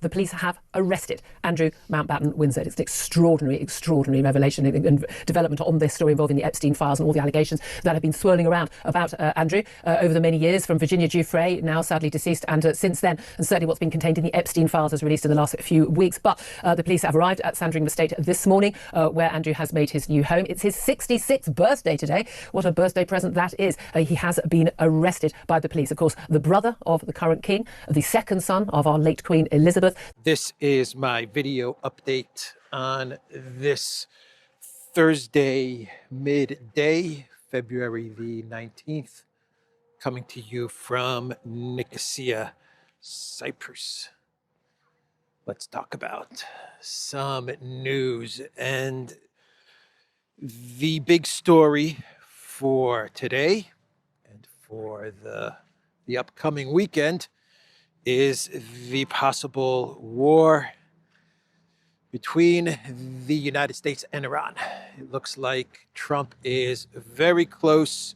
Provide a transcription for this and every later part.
The police have arrested Andrew Mountbatten-Windsor. It's an extraordinary revelation and development on this story involving the Epstein files and all the allegations that have been swirling around about Andrew over the many years, from Virginia Giuffre, now sadly deceased, and since then, and certainly what's been contained in the Epstein files as released in the last few weeks. But the police have arrived at Sandringham Estate this morning, where Andrew has made his new home. It's his 66th birthday today. What a birthday present that is. He has been arrested by the police. Of course, the brother of the current king, the second son of our late Queen Elizabeth. This is my video update on this Thursday midday, February the 19th, coming to you from Nicosia, Cyprus. Let's talk about some news. And the big story for today and for the upcoming weekend is the possible war between the United States and Iran. It looks like Trump is very close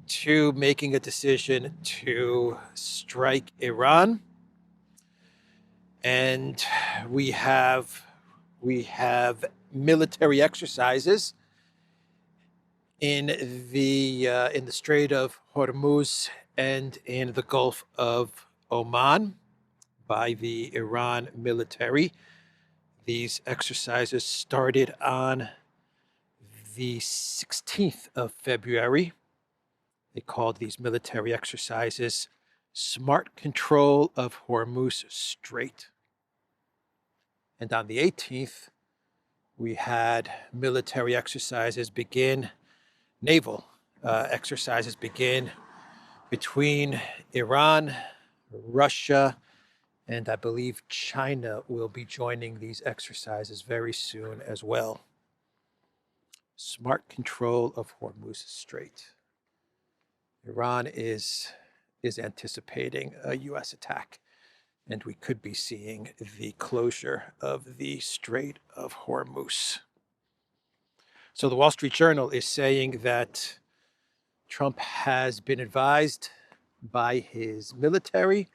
to making a decision to strike Iran. And we have military exercises in the Strait of Hormuz and in the Gulf of Oman by the Iran military. These exercises started on the 16th of February. They called these military exercises Smart Control of Hormuz Strait. And on the 18th, we had military exercises begin, naval exercises begin between Iran, Russia, and I believe China will be joining these exercises very soon as well. Smart control of Hormuz Strait. Iran is anticipating a U.S. attack, and we could be seeing the closure of the Strait of Hormuz. So the Wall Street Journal is saying that Trump has been advised by his military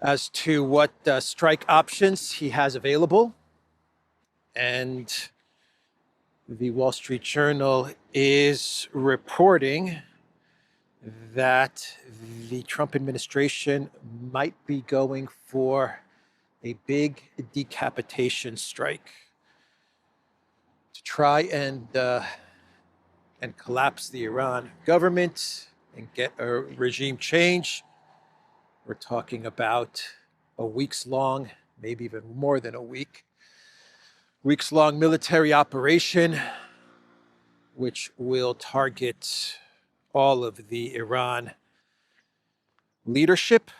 as to what strike options he has available. And the Wall Street Journal is reporting that the Trump administration might be going for a big decapitation strike to try and collapse the Iran government and get a regime change. We're talking about a weeks-long, maybe even more than a weeks-long military operation, which will target all of the Iran leadership,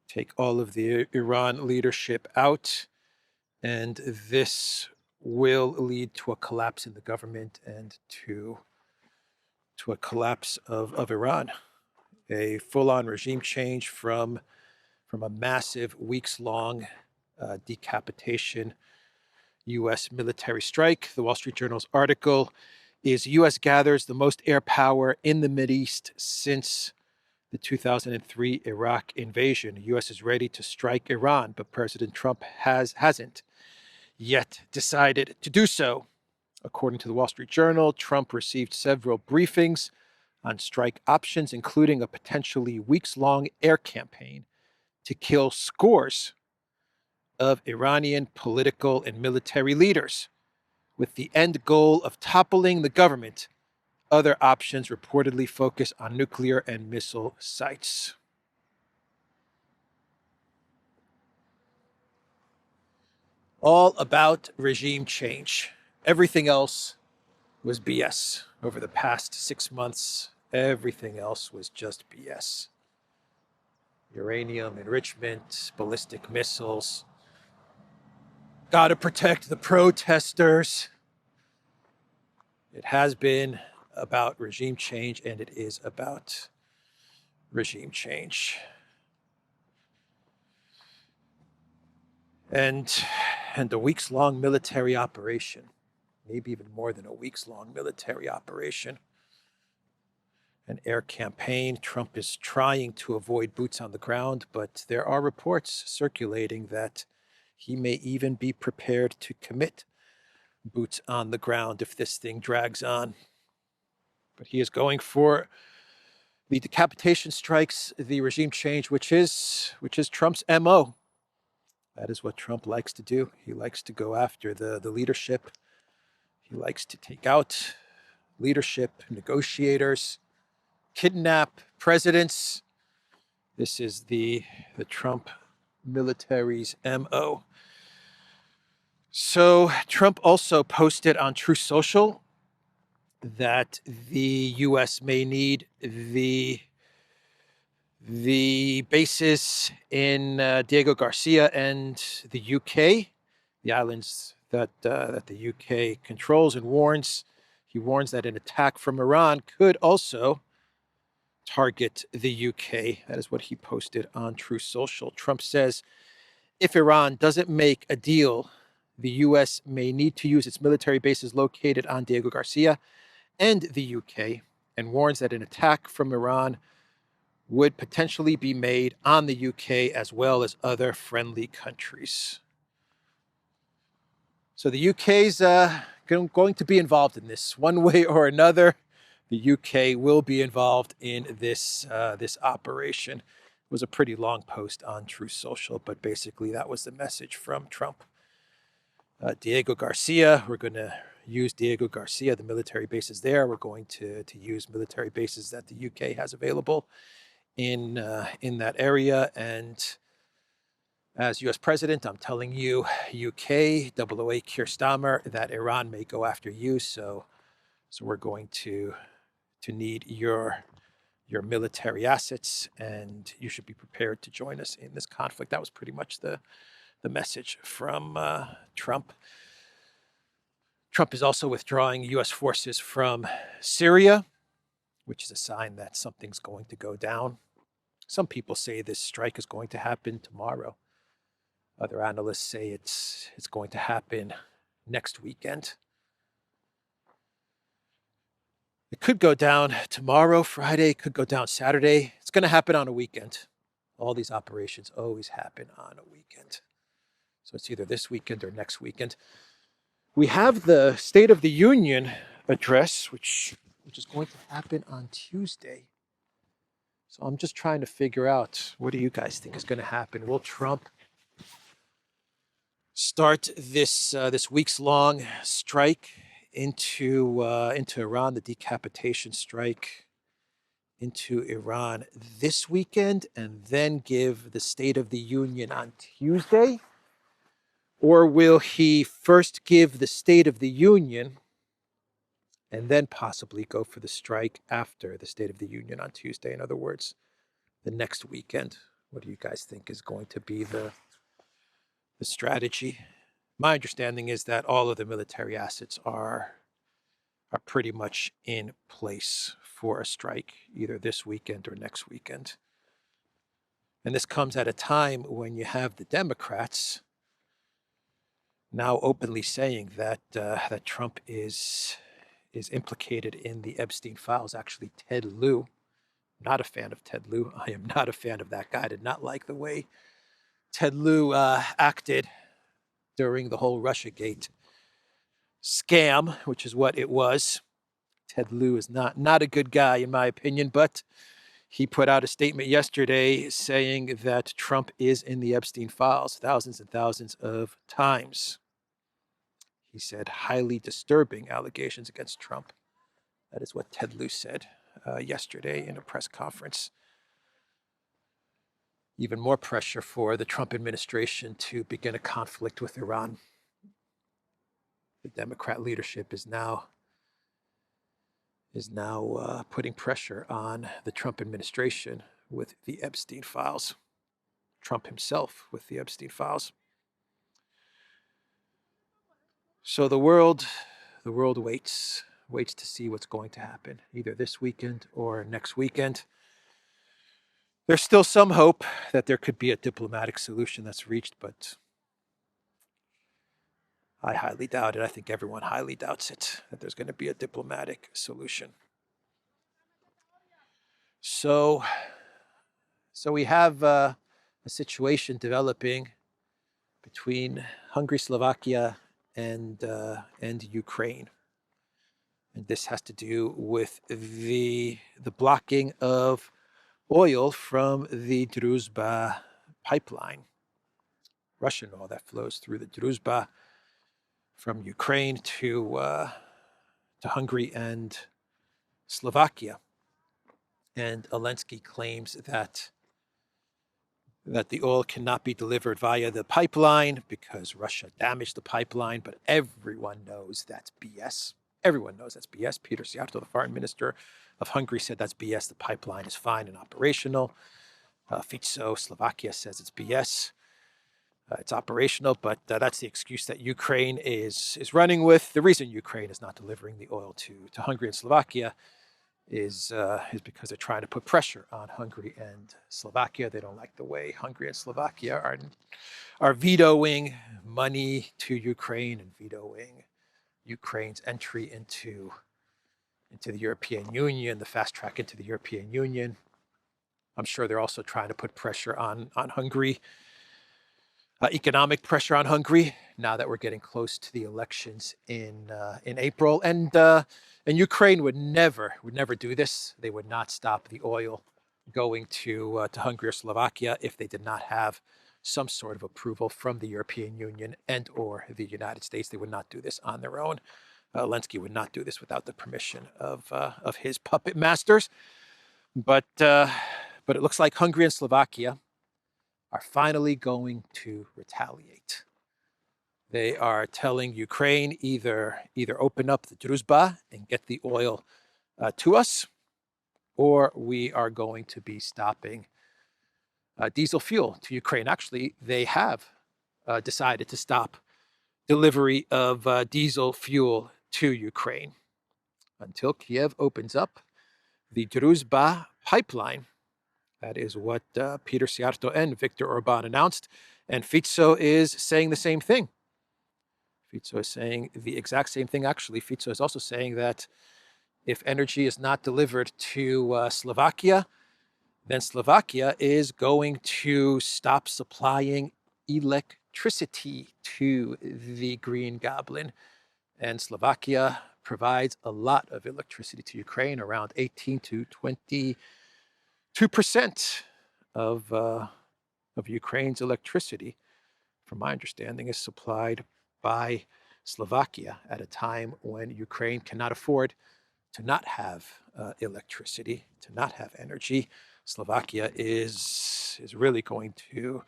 take all of the Iran leadership out, and this will lead to a collapse in the government and to a collapse of Iran. A full-on regime change from a massive weeks-long decapitation U.S. military strike. The Wall Street Journal's article is U.S. gathers the most air power in the Mideast since the 2003 Iraq invasion. The U.S. is ready to strike Iran, but President Trump hasn't yet decided to do so. According to the Wall Street Journal, Trump received several briefings on strike options, including a potentially weeks-long air campaign to kill scores of Iranian political and military leaders, with the end goal of toppling the government. Other options reportedly focus on nuclear and missile sites. All about regime change. Everything else was BS. Over the past 6 months, everything else was just BS. Uranium enrichment, ballistic missiles. Gotta protect the protesters. It has been about regime change, and it is about regime change. And a weeks-long military operation, maybe even more than a weeks-long military operation. an air campaign. Trump is trying to avoid boots on the ground, but there are reports circulating that he may even be prepared to commit boots on the ground if this thing drags on. But he is going for the decapitation strikes, the regime change, which is Trump's MO. That is what Trump likes to do. He likes to go after the leadership. He likes to take out leadership, negotiators, kidnap presidents. This is the Trump military's MO. So Trump also posted on Truth Social that the U.S. may need the bases in Diego Garcia and the UK, the islands that the UK controls, and warns. He warns that an attack from Iran could also target the UK. That is what he posted on Truth Social. Trump says, if Iran doesn't make a deal, the U.S. may need to use its military bases located on Diego Garcia and the UK, and warns that an attack from Iran would potentially be made on the UK as well as other friendly countries. So the UK's going to be involved in this one way or another. The UK will be involved in this operation. It was a pretty long post on Truth Social, but basically that was the message from Trump. Diego Garcia, we're going to use Diego Garcia, the military bases there. We're going to use military bases that the UK has available in that area. And as U.S. president, I'm telling you, UK, 008 Keir Starmer, that Iran may go after you. So we're going to need your military assets, and you should be prepared to join us in this conflict. That was pretty much the message from Trump. Trump is also withdrawing U.S. forces from Syria, which is a sign that something's going to go down. Some people say this strike is going to happen tomorrow. Other analysts say it's going to happen next weekend. It could go down tomorrow, Friday, it could go down Saturday. It's going to happen on a weekend. All these operations always happen on a weekend. So it's either this weekend or next weekend. We have the State of the Union address, which is going to happen on Tuesday. So I'm just trying to figure out, what do you guys think is going to happen? Will Trump start this weeks-long strike into Iran, the decapitation strike into Iran this weekend, and then give the State of the Union on Tuesday? Or will he first give the State of the Union and then possibly go for the strike after the State of the Union on Tuesday? In other words, the next weekend. What do you guys think is going to be the strategy? My understanding is that all of the military assets are pretty much in place for a strike, either this weekend or next weekend. And this comes at a time when you have the Democrats now openly saying that Trump is implicated in the Epstein files. Actually, Ted Lieu, not a fan of Ted Lieu. I am not a fan of that guy. I did not like the way Ted Lieu acted during the whole Russiagate scam, which is what it was. Ted Lieu is not a good guy, in my opinion, but he put out a statement yesterday saying that Trump is in the Epstein files thousands and thousands of times. He said highly disturbing allegations against Trump. That is what Ted Lieu said yesterday in a press conference. Even more pressure for the Trump administration to begin a conflict with Iran. The Democrat leadership is now putting pressure on the Trump administration with the Epstein files. Trump himself with the Epstein files. So the world waits to see what's going to happen, either this weekend or next weekend. There's still some hope that there could be a diplomatic solution that's reached, but I highly doubt it. I think everyone highly doubts it, that there's going to be a diplomatic solution. So we have a situation developing between Hungary, Slovakia, and Ukraine, and this has to do with the blocking of oil from the Druzhba pipeline, Russian oil that flows through the Druzhba from Ukraine to Hungary and Slovakia. And Zelensky claims that the oil cannot be delivered via the pipeline because Russia damaged the pipeline, but everyone knows that's BS. Everyone knows that's BS. Peter Szijjártó, the foreign minister of Hungary, said that's BS. The pipeline is fine and operational. Fico, Slovakia, says it's BS. It's operational, but that's the excuse that Ukraine is running with. The reason Ukraine is not delivering the oil to Hungary and Slovakia is because they're trying to put pressure on Hungary and Slovakia. They don't like the way Hungary and Slovakia are vetoing money to Ukraine and vetoing Ukraine's entry into the European Union, the fast track into the European Union. I'm sure they're also trying to put pressure on Hungary, economic pressure on Hungary, now that we're getting close to the elections in April. And Ukraine would never do this. They would not stop the oil going to Hungary or Slovakia if they did not have some sort of approval from the European Union and or the United States. They would not do this on their own. Zelensky would not do this without the permission of his puppet masters. But it looks like Hungary and Slovakia are finally going to retaliate. They are telling Ukraine either open up the Druzhba and get the oil to us, or we are going to be stopping diesel fuel to Ukraine. Actually, they have decided to stop delivery of diesel fuel to Ukraine until Kiev opens up the Druzhba pipeline. That is what Peter Szijjártó and Viktor Orban announced. And Fico is saying the same thing. Fico is saying the exact same thing. Actually, Fico is also saying that if energy is not delivered to Slovakia, then Slovakia is going to stop supplying electricity to the Green Goblin. And Slovakia provides a lot of electricity to Ukraine, around 18 to 22% of Ukraine's electricity, from my understanding, is supplied by Slovakia at a time when Ukraine cannot afford to not have electricity, to not have energy. Slovakia is really going to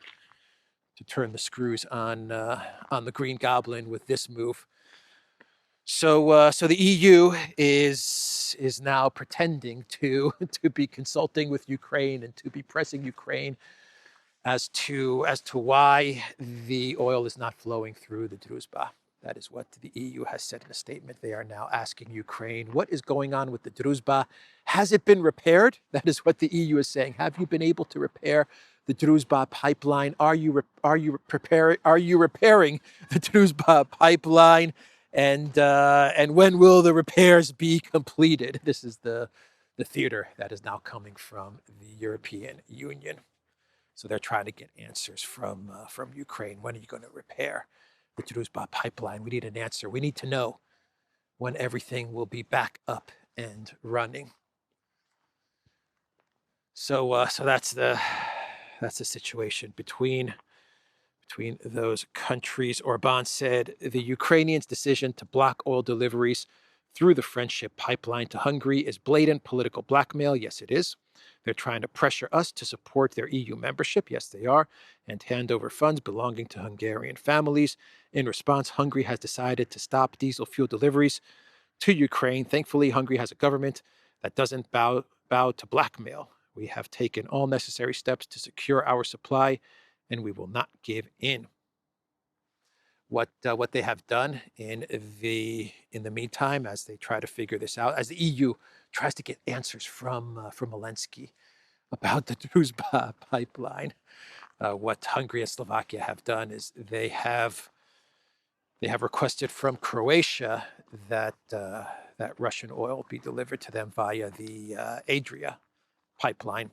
turn the screws on the Green Goblin with this move. So the EU is now pretending to be consulting with Ukraine and to be pressing Ukraine as to why the oil is not flowing through the Druzhba. That is what the EU has said in a statement. They are now asking Ukraine, what is going on with the Druzhba? Has it been repaired? That is what the EU is saying. Have you been able to repair the Druzhba pipeline? Are you repairing the Druzhba pipeline? And when will the repairs be completed? This is the theater that is now coming from the European Union. So they're trying to get answers from Ukraine. When are you going to repair the Druzhba pipeline? We need an answer. We need to know when everything will be back up and running. So that's the situation between those countries. Orban said the Ukrainians' decision to block oil deliveries through the friendship pipeline to Hungary is blatant political blackmail. Yes, it is. They're trying to pressure us to support their EU membership. Yes, they are. And hand over funds belonging to Hungarian families. In response, Hungary has decided to stop diesel fuel deliveries to Ukraine. Thankfully, Hungary has a government that doesn't bow to blackmail. We have taken all necessary steps to secure our supply, and we will not give in. What they have done in the meantime, as they try to figure this out, as the EU tries to get answers from Zelensky about the Druzhba pipeline, what Hungary and Slovakia have done is they have requested from Croatia that Russian oil be delivered to them via the Adria pipeline,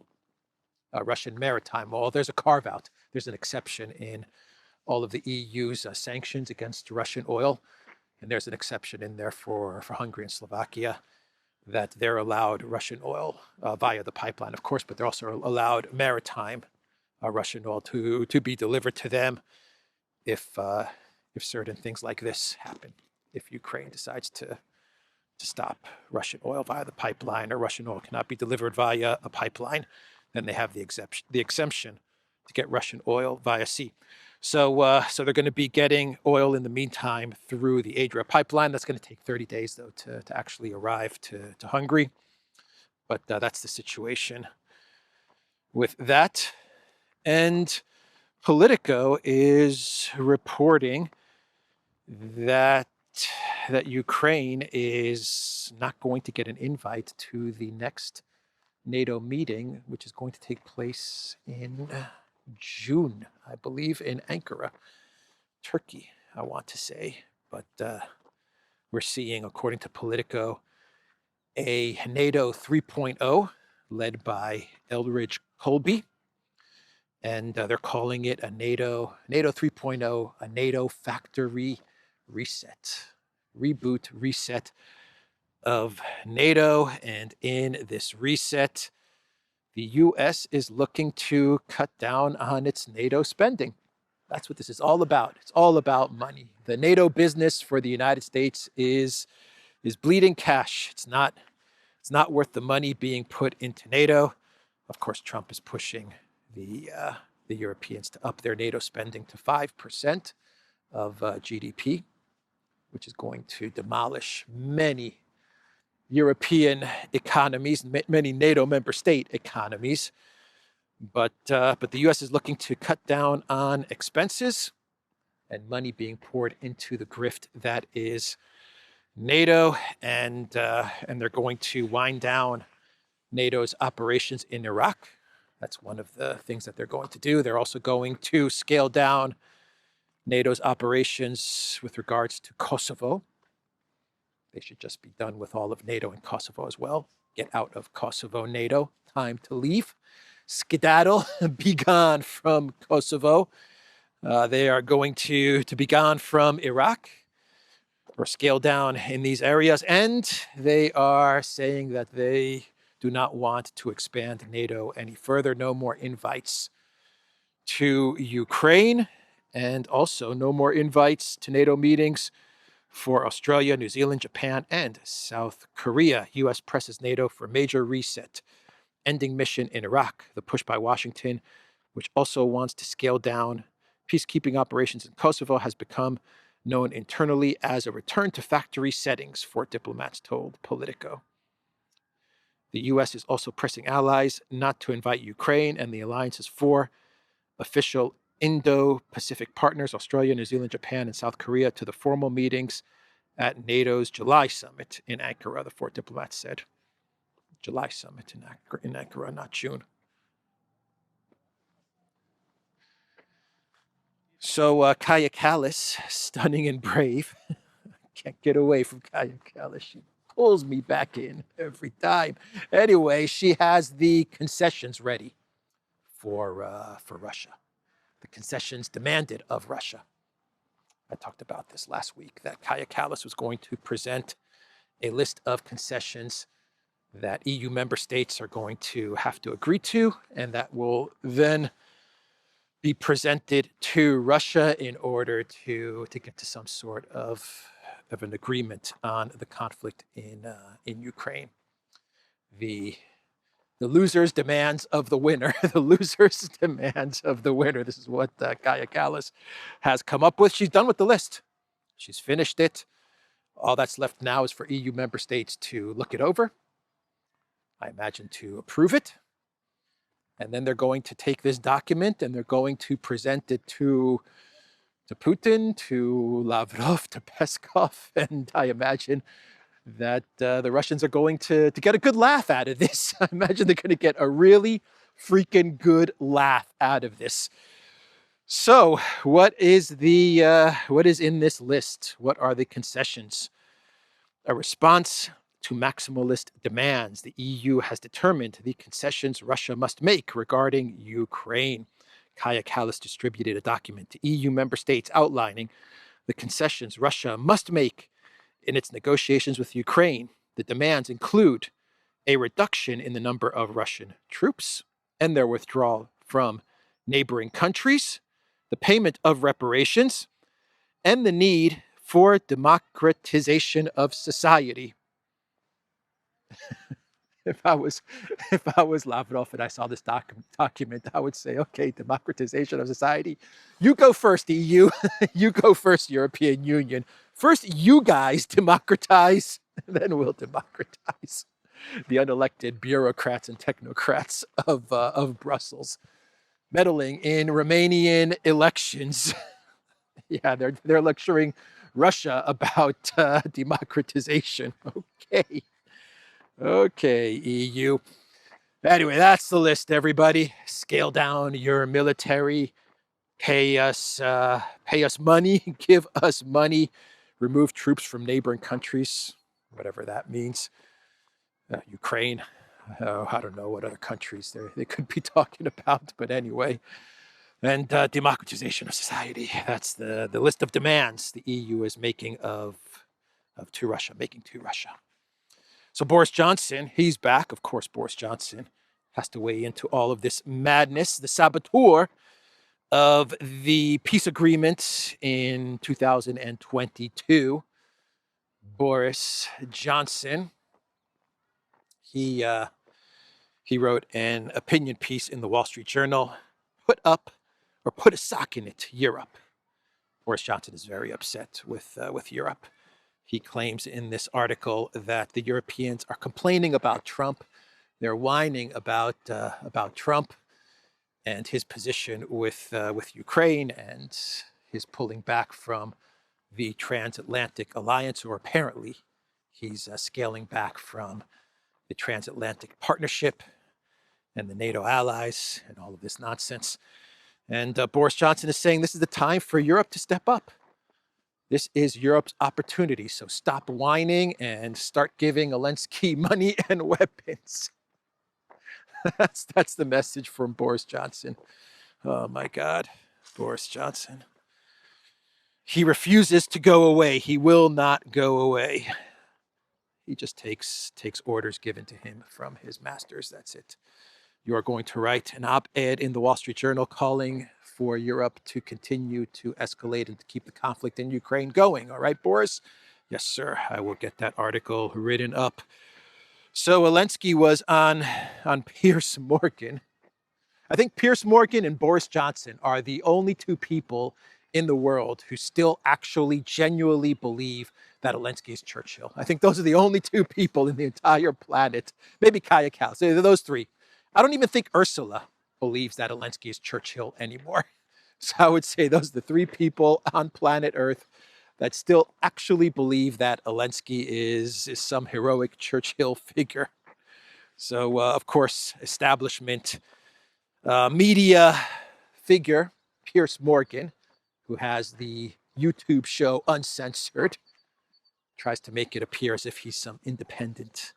Russian maritime oil. There's a carve-out. There's an exception in all of the EU's sanctions against Russian oil. And there's an exception in there for Hungary and Slovakia that they're allowed Russian oil via the pipeline, of course, but they're also allowed maritime Russian oil to be delivered to them if certain things like this happen. If Ukraine decides to stop Russian oil via the pipeline, or Russian oil cannot be delivered via a pipeline, then they have the exemption to get Russian oil via sea. So they're going to be getting oil in the meantime through the Adria pipeline. That's going to take 30 days, though, to actually arrive to Hungary. But that's the situation with that. And Politico is reporting that Ukraine is not going to get an invite to the next NATO meeting, which is going to take place in June, I believe, in Ankara, Turkey, I want to say. But we're seeing, according to Politico, a NATO 3.0 led by Eldridge Colby. And they're calling it a NATO 3.0, a NATO factory reset, reboot, reset of NATO. And in this reset, the U.S. is looking to cut down on its NATO spending. That's what this is all about. It's all about money. The NATO business for the United States is bleeding cash. It's not worth the money being put into NATO. Of course, Trump is pushing the Europeans to up their NATO spending to 5% of GDP, which is going to demolish many European economies, many NATO member state economies. But the U.S. is looking to cut down on expenses and money being poured into the grift that is NATO, and they're going to wind down NATO's operations in Iraq. That's one of the things that they're going to do. They're also going to scale down NATO's operations with regards to Kosovo. They should just be done with all of NATO in Kosovo as well. Get out of Kosovo, NATO. Time to leave. Skedaddle, be gone from Kosovo. They are going to be gone from Iraq, or scale down in these areas. And they are saying that they do not want to expand NATO any further. No more invites to Ukraine, and also no more invites to NATO meetings for Australia, New Zealand, Japan, and South Korea. U.S. presses NATO for major reset, ending mission in Iraq. The push by Washington, which also wants to scale down peacekeeping operations in Kosovo, has become known internally as a return to factory settings, for diplomats told Politico. The U.S. is also pressing allies not to invite Ukraine and the alliance's four official Indo-Pacific partners, Australia, New Zealand, Japan, and South Korea, to the formal meetings at NATO's July summit in Ankara, the four diplomats said. July summit in Ankara, not June. So Kaya Kallas, stunning and brave. Can't get away from Kaya Kallas. She pulls me back in every time. Anyway, she has the concessions ready for Russia. The concessions demanded of Russia. I talked about this last week, that Kaya Kallas was going to present a list of concessions that EU member states are going to have to agree to, and that will then be presented to Russia in order to get to some sort of an agreement on the conflict in Ukraine. The losers' demands of the winner. The losers' demands of the winner. This is what Kaya Kallas has come up with. She's done with the list. She's finished it. All that's left now is for EU member states to look it over, I imagine to approve it. And then they're going to take this document and they're going to present it to Putin, to Lavrov, to Peskov. And I imagine that the Russians are going to get a good laugh out of this. I imagine they're going to get a really freaking good laugh out of this. So what is in this list? What are the concessions? A response to maximalist demands the EU has determined the concessions Russia must make regarding Ukraine. Kaja Kallas distributed a document to EU member states outlining the concessions Russia must make in its negotiations with Ukraine. The demands include a reduction in the number of Russian troops and their withdrawal from neighboring countries, the payment of reparations, and the need for democratization of society. If I was Lavrov and I saw this document, I would say, okay, democratization of society. You go first, EU. You go first, European Union. First, you guys democratize, then we'll democratize. The unelected bureaucrats and technocrats of Brussels meddling in Romanian elections. Yeah, they're lecturing Russia about democratization. Okay, EU. Anyway, that's the list, everybody. Scale down your military. Pay us money. Give us money. Remove troops from neighboring countries, whatever that means. Ukraine. I don't know what other countries they could be talking about, but anyway. And democratization of society. That's the list of demands the EU is making to Russia, making to Russia. So Boris Johnson, he's back. Of course, Boris Johnson has to weigh into all of this madness. The saboteur of the peace agreement in 2022, Boris Johnson, he wrote an opinion piece in the Wall Street Journal, put a sock in it, Europe. Boris Johnson is very upset with Europe. He claims in this article that the Europeans are complaining about Trump. They're whining about Trump and his position with Ukraine and his pulling back from the transatlantic alliance, or apparently he's scaling back from the transatlantic partnership and the NATO allies and all of this nonsense. And Boris Johnson is saying this is the time for Europe to step up. This is Europe's opportunity. So stop whining and start giving Zelensky money and weapons. That's the message from Boris Johnson. Oh my God, Boris Johnson. He refuses to go away. He will not go away. He just takes orders given to him from his masters. That's it. You are going to write an op-ed in the Wall Street Journal calling for Europe to continue to escalate and to keep the conflict in Ukraine going. All right, Boris? Yes, sir. I will get that article written up. So Zelensky was on Piers Morgan. I think Piers Morgan and Boris Johnson are the only two people in the world who still actually genuinely believe that Zelensky is Churchill. I think those are the only two people in the entire planet. Maybe Kaja Kallas. Those three. I don't even think Ursula believes that Zelensky is Churchill anymore. So I would say those are the three people on planet Earth that still actually believe that Zelensky is some heroic Churchill figure. So, of course, establishment media figure, Piers Morgan, who has the YouTube show Uncensored, tries to make it appear as if he's some independent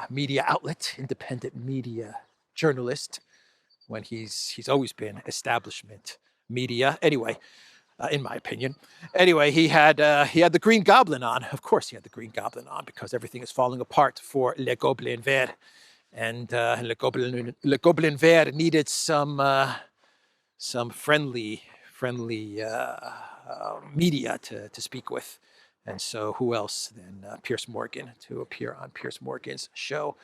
media outlet, independent media journalist, when he's always been establishment media. Anyway, in my opinion. Anyway, he had the Green Goblin on. Of course, he had the Green Goblin on because everything is falling apart for Le Gobelin Vert, and Le Gobelin Vert needed some friendly media to speak with. And so who else than Piers Morgan to appear on Piers Morgan's show?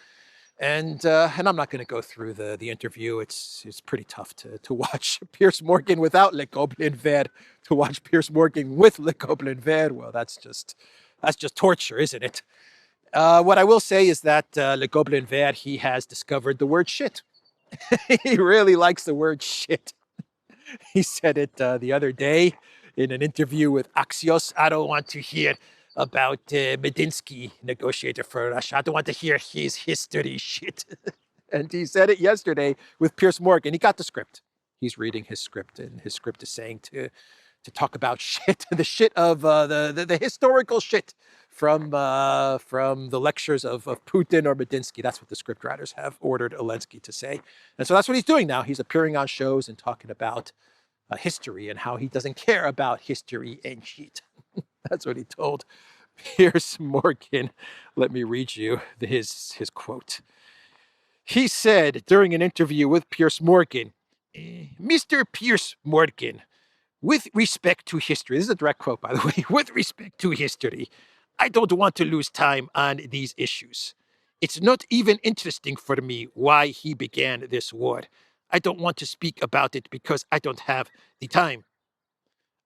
And I'm not going to go through the interview. It's pretty tough to watch Piers Morgan without Le Gobelin Vert. To watch Piers Morgan with Le Gobelin Vert, well, that's just torture, isn't it? What I will say is that Le Gobelin Vert, he has discovered the word shit. He really likes the word shit. He said it the other day in an interview with Axios. I don't want to hear about Medinsky, negotiator for Russia. I don't want to hear his history shit. And he said it yesterday with Piers Morgan. He got the script. He's reading his script, and his script is saying to to talk about shit, the shit of the historical shit from the lectures of Putin or Medinsky. That's what the scriptwriters have ordered Zelensky to say. And so that's what he's doing now. He's appearing on shows and talking about history and how he doesn't care about history and shit. That's what he told Piers Morgan. Let me read you his quote. He said during an interview with Piers Morgan, Mr. Piers Morgan, with respect to history, this is a direct quote, by the way, with respect to history, I don't want to lose time on these issues. It's not even interesting for me why he began this war. I don't want to speak about it because I don't have the time.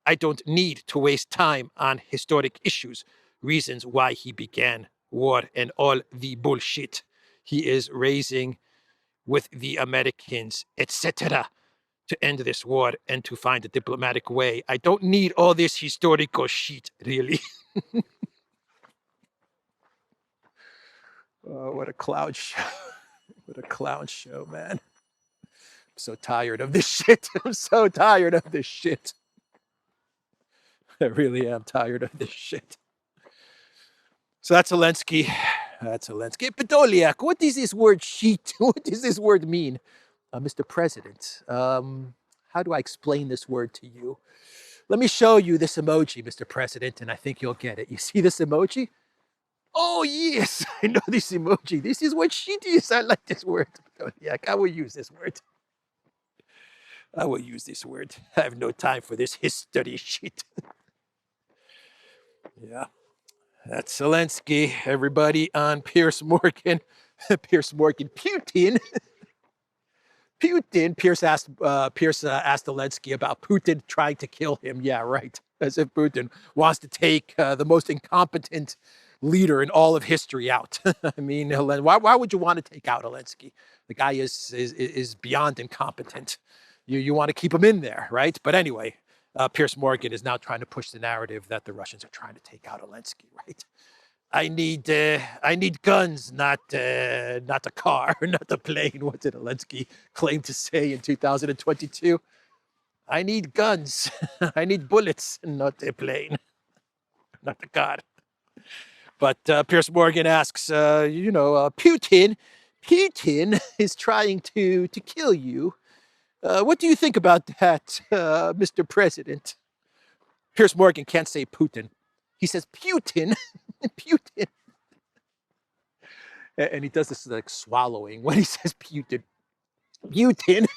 I don't need to waste time on historic issues, reasons why he began war and all the bullshit he is raising with the Americans, etc., to end this war and to find a diplomatic way. I don't need all this historical shit, really. Oh, what a clown show. What a clown show, man. I'm so tired of this shit. I'm so tired of this shit. I really am tired of this shit. So that's Zelensky. That's Zelensky. Podolyak, what does this word shit? What does this word mean? Mr. President, how do I explain this word to you? Let me show you this emoji, Mr. President, and I think you'll get it. You see this emoji? Oh, yes, I know this emoji. This is what shit is. I like this word. Yeah, I will use this word. I will use this word. I have no time for this history shit. Yeah, that's Zelensky. Everybody on Piers Morgan. Piers Morgan. Putin. Putin. Pierce asked Zelensky about Putin trying to kill him. Yeah, right. As if Putin wants to take the most incompetent leader in all of history out. I mean, why would you want to take out Zelensky? The guy is beyond incompetent. You want to keep him in there, right? But anyway, Piers Morgan is now trying to push the narrative that the Russians are trying to take out Zelensky, right? I need guns, not a car, not a plane. What did Zelensky claim to say in 2022? I need guns. I need bullets, not a plane, not a car. But Piers Morgan asks, Putin is trying to kill you. What do you think about that, Mr. President? Piers Morgan can't say Putin. He says Putin. Putin. And he does this like swallowing when he says Putin. Putin.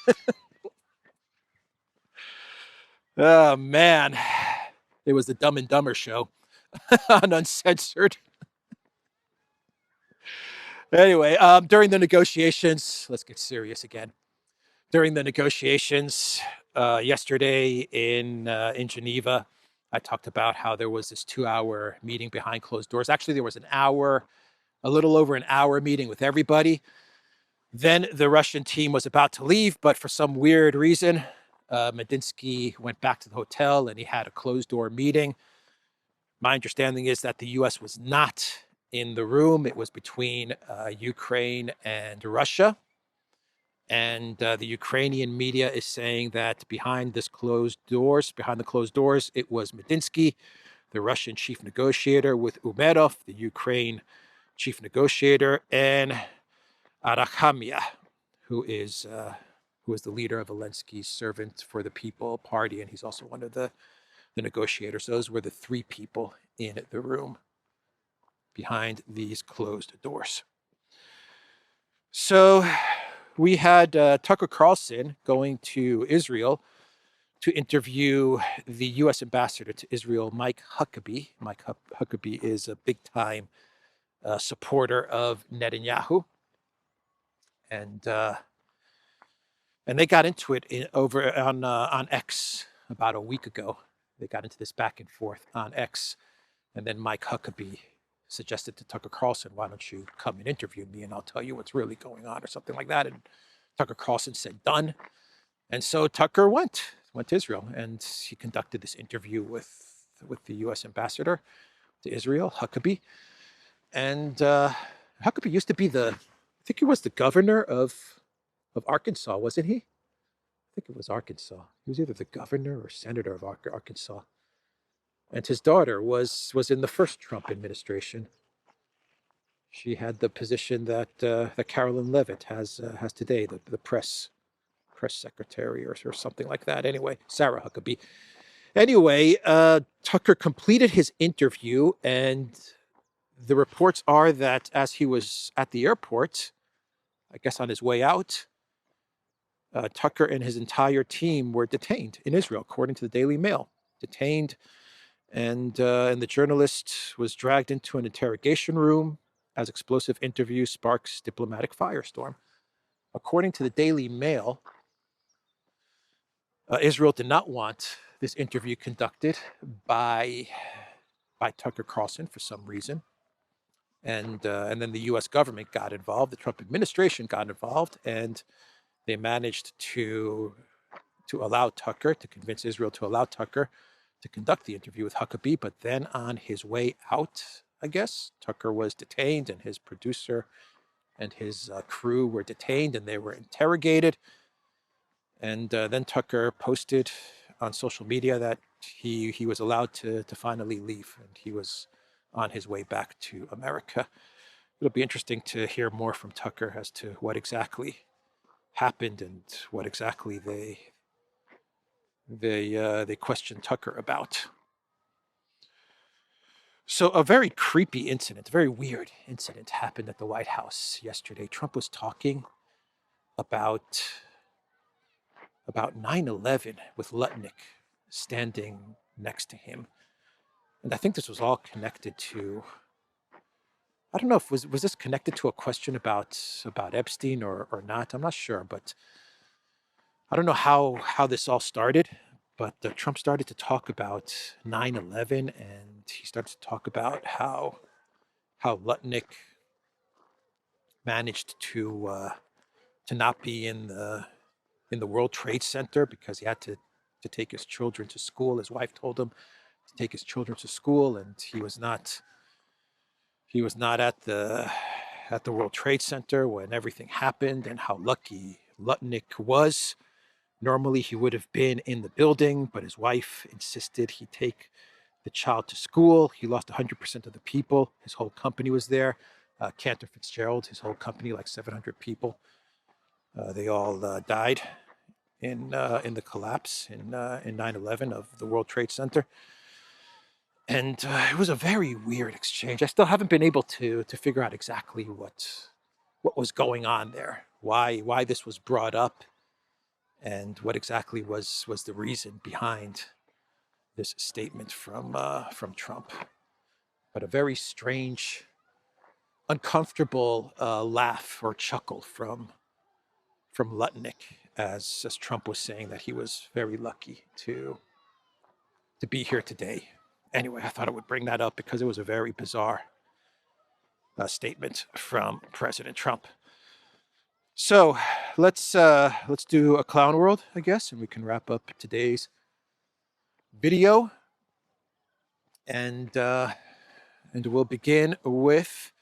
Oh, man. It was the Dumb and Dumber show on Uncensored. Anyway, during the negotiations, let's get serious again. During the negotiations yesterday in Geneva, I talked about how there was this 2-hour meeting behind closed doors. Actually, there was a little over an hour meeting with everybody. Then the Russian team was about to leave, but for some weird reason, Medinsky went back to the hotel and he had a closed door meeting. My understanding is that the U.S. was not in the room. It was between Ukraine and Russia. And the Ukrainian media is saying that behind the closed doors, it was Medinsky, the Russian chief negotiator, with Umerov, the Ukraine chief negotiator, and Arachamia, who is the leader of Zelensky's Servant for the People party, and he's also one of the negotiators. Those were the 3 people in the room behind these closed doors. So we had Tucker Carlson going to Israel to interview the U.S. ambassador to Israel, Mike Huckabee. Mike Huckabee is a big-time supporter of Netanyahu, and they got into it over on X about a week ago. They got into this back and forth on X, and then Mike Huckabee suggested to Tucker Carlson, "Why don't you come and interview me, and I'll tell you what's really going on," or something like that. And Tucker Carlson said, "Done." And so Tucker went to Israel, and he conducted this interview with the U.S. ambassador to Israel, Huckabee. And Huckabee used to be I think he was the governor of Arkansas, wasn't he? think it was Arkansas. He was either the governor or senator of Arkansas. And his daughter was in the first Trump administration. She had the position that Carolyn Levitt has today, the press secretary or something like that. Anyway, Sarah Huckabee. Anyway, Tucker completed his interview, and the reports are that as he was at the airport, I guess on his way out, Tucker and his entire team were detained in Israel, according to the Daily Mail. Detained, and the journalist was dragged into an interrogation room as explosive interview sparks diplomatic firestorm. According to the Daily Mail, Israel did not want this interview conducted by Tucker Carlson for some reason. And then the U.S. government got involved. The Trump administration got involved, and they managed to allow Tucker, to convince Israel to allow Tucker to conduct the interview with Huckabee. But then on his way out, I guess, Tucker was detained, and his producer and his crew were detained, and they were interrogated. And then Tucker posted on social media that he was allowed to finally leave, and he was on his way back to America. It'll be interesting to hear more from Tucker as to what exactly happened and what exactly they questioned Tucker about. So a very creepy incident, a very weird incident happened at the White House yesterday. Trump was talking about 9/11 with Lutnick standing next to him. And I think this was all connected to, I don't know if was this connected to a question about Epstein or not. I'm not sure, but I don't know how this all started. But Trump started to talk about 9/11, and he started to talk about how Lutnick managed to not be in the World Trade Center because he had to take his children to school. His wife told him to take his children to school, and he was not at the World Trade Center when everything happened, and how lucky Lutnick was. Normally he would have been in the building, but his wife insisted he take the child to school. He lost 100% of the people. His whole company was there. Cantor Fitzgerald, his whole company, like 700 people. They all died in the collapse in 9/11 of the World Trade Center. And it was a very weird exchange. I still haven't been able to figure out exactly what was going on there, why this was brought up, and what exactly was the reason behind this statement from Trump. But a very strange, uncomfortable laugh or chuckle from Lutnick as Trump was saying that he was very lucky to be here today. Anyway, I thought I would bring that up because it was a very bizarre statement from President Trump. So let's do a clown world, I guess, and we can wrap up today's video. And we'll begin with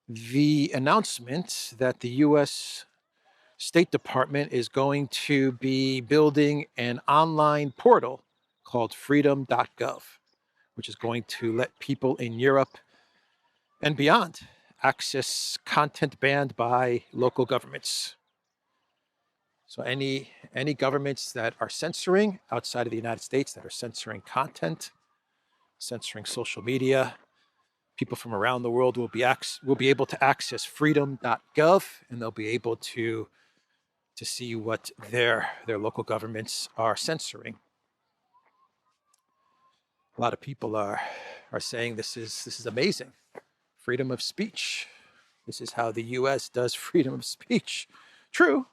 the announcement that the U.S. State Department is going to be building an online portal called freedom.gov, which is going to let people in Europe and beyond access content banned by local governments. So any governments that are censoring outside of the United States, that are censoring content, censoring social media, people from around the world will be able to access freedom.gov, and they'll be able to see what their local governments are censoring. A lot of people are saying this is amazing. Freedom of speech. This is how the U.S. does freedom of speech. True.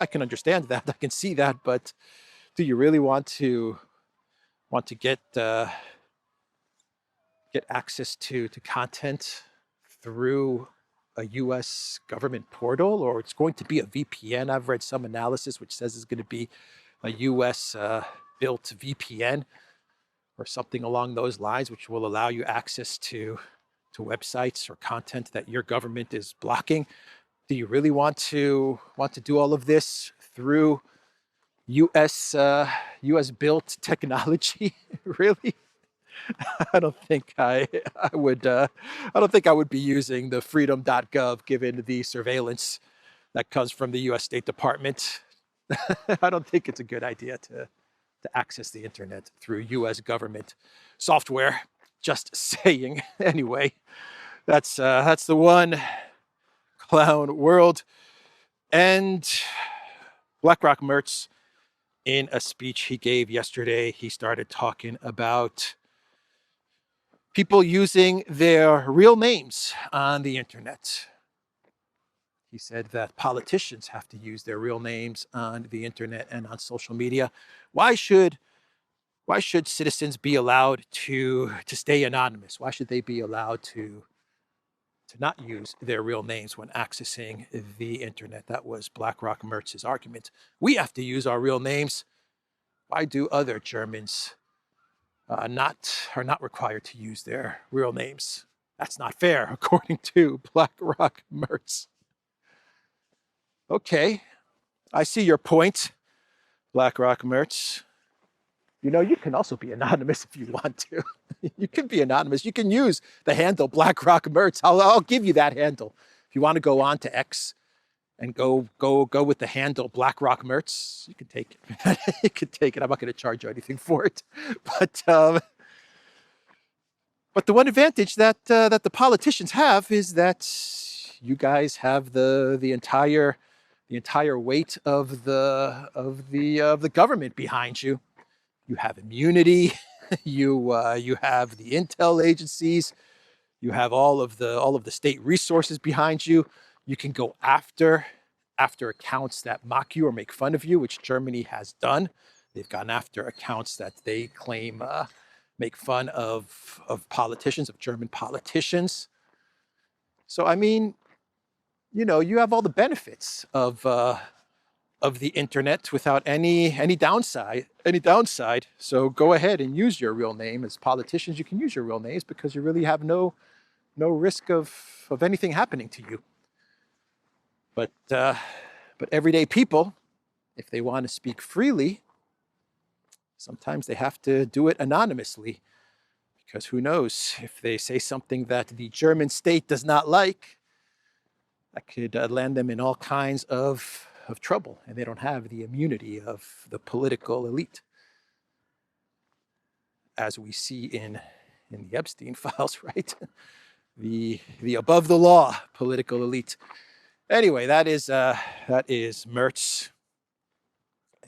I can understand that. I can see that. But do you really want to get access to content through a U.S. government portal, or it's going to be a VPN? I've read some analysis which says it's going to be a U.S. built VPN or something along those lines, which will allow you access to websites or content that your government is blocking. Do you really want to do all of this through U.S. built technology. Really? I don't think I would. I don't think I would be using the freedom.gov given the surveillance that comes from the U.S. State Department. I don't think it's a good idea to access the internet through U.S. government software. Just saying. Anyway, that's the one clown world. And BlackRock Mertz, in a speech he gave yesterday, he started talking about people using their real names on the internet. He said that politicians have to use their real names on the internet and on social media. Why should citizens be allowed to stay anonymous? Why should they be allowed to not use their real names when accessing the internet? That was BlackRock Mertz's argument. We have to use our real names. Why do other Germans are not required to use their real names? That's not fair, according to BlackRock Mertz. Okay, I see your point, BlackRock Mertz. You know, you can also be anonymous if you want to. You can be anonymous. You can use the handle BlackRock Mertz. I'll give you that handle. If you want to go on to X and go with the handle BlackRock Mertz, you can take it. You can take it. I'm not going to charge you anything for it. But the one advantage that the politicians have is that you guys have the entire weight of the government behind you. You have immunity. You have the intel agencies. You have all of the state resources behind you. You can go after accounts that mock you or make fun of you, which Germany has done. They've gone after accounts that they claim make fun of politicians, of German politicians. So I mean, you know, you have all the benefits of the internet without any downside. So go ahead and use your real name. As politicians, you can use your real names because you really have no risk of anything happening to you. But everyday people, if they want to speak freely, sometimes they have to do it anonymously, because who knows, if they say something that the German state does not like, that could land them in all kinds of trouble, and they don't have the immunity of the political elite, as we see in the Epstein files, right? The above the law political elite. Anyway, that is Mertz,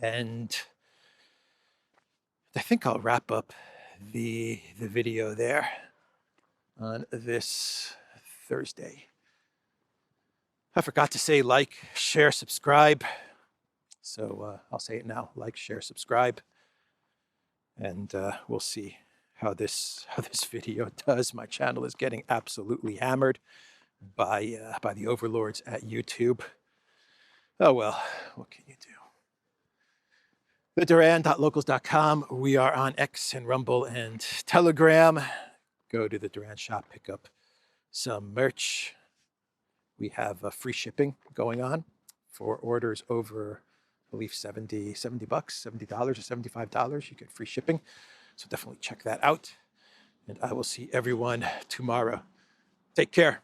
and I think I'll wrap up the video there on this Thursday. I forgot to say like, share, subscribe. So I'll say it now: like, share, subscribe, and we'll see how this video does. My channel is getting absolutely hammered by the overlords at YouTube. Oh well, what can you do? theduran.locals.com. We are on X and Rumble and Telegram. Go to the Duran shop, pick up some merch. We have free shipping going on for orders over, I believe, $70 or $75. You get free shipping. So definitely check that out. And I will see everyone tomorrow. Take care.